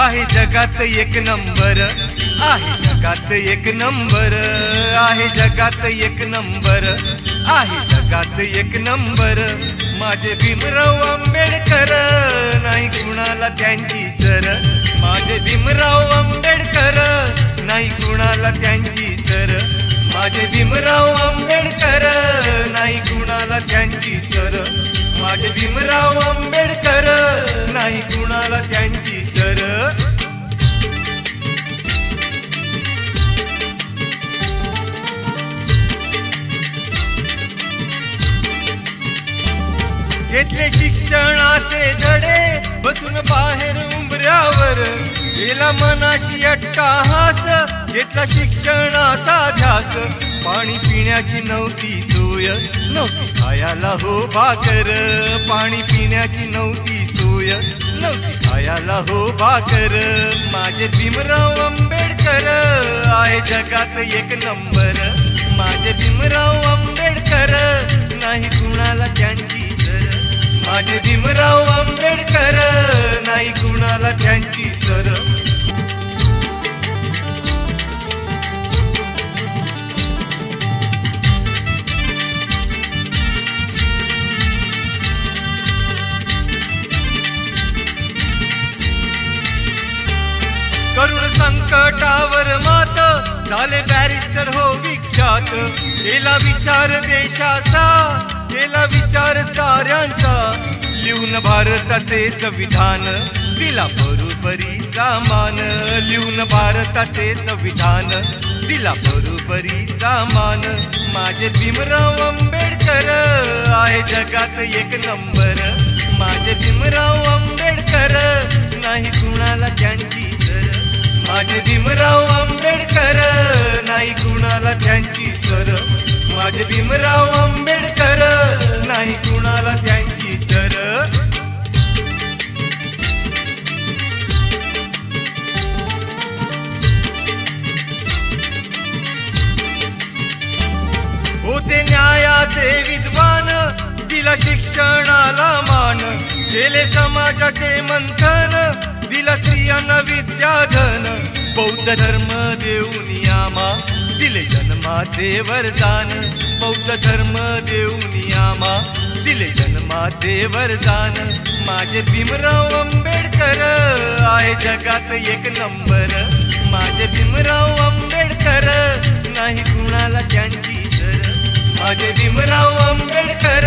आहे जगात एक नंबर, आहे जगात एक नंबर, आहे जगात एक नंबर, आहे जगात एक नंबर। माझे भीमराव आंबेडकर, नाही कुणाला त्यांची सर। माझे भीमराव आंबेडकर, नाही कुणाला त्यांची सर। माझे भीमराव आंबेडकर, नाही कुणाला त्यांची सर। माझे भीमराव आंबेडकर, नाही कुणाला त्यांची सर। घेतले शिक्षणाचे धडे बसून बाहेर उंबऱ्यावर, गेला मनाशी अट्टाहास, घेतला शिक्षणाचा ध्यास। पाणी पिण्याची नव्हती सोय, नव्हती खायाला हो भाकर। पाणी पिण्याची नव्हती सोय, नव्हती खायाला हो भाकर। माझे भीमराव आंबेडकर, आहे जगात एक नंबर। माझे भीमराव आंबेडकर, नाही कुणाला त्यांची सर। माझे भीमराव आंबेडकर, नाही कुणाला त्यांची सर। करुण संकटावर मात, झाले बॅरिस्टर हो विख्यात। केला विचार देशाचा, केला विचार साऱ्यांचा। लिहून भारताचे संविधान, दिला बरोबरीचा मान। लिहून भारताचे संविधान, दिला बरोबरीचा मान। माझे भीमराव आंबेडकर, आहे जगात एक नंबर। माझे भीमराव आंबेडकर, नाही कुणाला त्यांची सर। माझे भीमराव आंबेडकर, नाही कुणाला त्यांची सर। माझे भीमराव आंबेडकर, नाही कुणाला त्यांची सर। होते न्यायाचे विद्वान, दिला शिक्षणाला मान। केले समाजाचे मंथन, दिला स्त्रियांना विद्याधन। बौद्ध धर्म देऊन आम्हा, दिले जन्माचे वरदान। बौद्ध धर्म देऊन आम्हा, दिले जन्माचे वरदान। माझे भीमराव आंबेडकर, आहे जगात एक नंबर। माझे भीमराव आंबेडकर, नाही कुणाला त्यांची सर। माझे भीमराव आंबेडकर,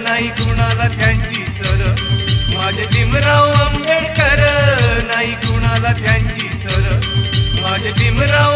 नाही कुणाला त्यांची सर। माझे भीमराव आंबेडकर, नाही कुणाला त्यांची सर। माझे भीमराव